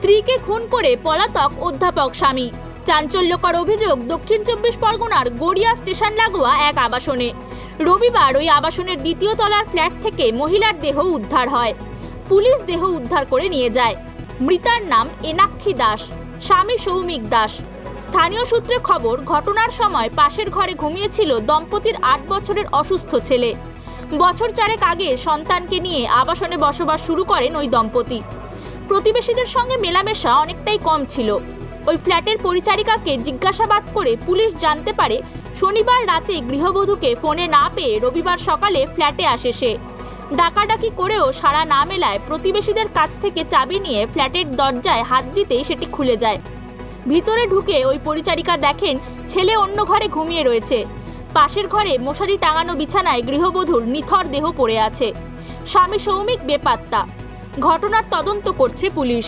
স্ত্রীকে খুন করে পলাতক অধ্যাপক স্বামী। চাঞ্চল্যকর অভিযোগ দক্ষিণ 24 পরগনার গড়িয়া স্টেশন লাগোয়া এক আবাসনে। রবিবার ওই আবাসনের দ্বিতীয় তলার ফ্ল্যাট থেকে মহিলার দেহ উদ্ধার হয়। পুলিশ দেহ উদ্ধার করে নিয়ে যায়। মৃতার নাম এনাক্ষী দাস, স্বামী সৌমিক দাস। স্থানীয় সূত্রে খবর, ঘটনার সময় পাশের ঘরে ঘুমিয়েছিল দম্পতির 8 বছরের অসুস্থ ছেলে। বছর চারেক আগে সন্তানকে নিয়ে আবাসনে বসবাস শুরু করেন ওই দম্পতি। প্রতিবেশীদের সঙ্গে মেলামেশা অনেকটাই কম ছিল। ওই ফ্ল্যাটের পরিচারিকাকে জিজ্ঞাসাবাদ করে পুলিশ জানতে পারে শনিবার রাতে গৃহবধূকে ফোনে না পেয়ে রবিবার সকালে ফ্ল্যাটে আসে সে। ডাকাডাকি করেও সাড়া না মেলায় প্রতিবেশীদের কাছ থেকে চাবি নিয়ে ফ্ল্যাটের দরজায় হাত দিতেই সেটি খুলে যায়। ভিতরে ঢুকে ওই পরিচারিকা দেখেন ছেলে অন্য ঘরে ঘুমিয়ে রয়েছে। পাশের ঘরে মশারি টাঙানো বিছানায় গৃহবধূর নিথর দেহ পড়ে আছে। স্বামী সৌমিক বেপাত্তা। ঘটনার তদন্ত করছে পুলিশ।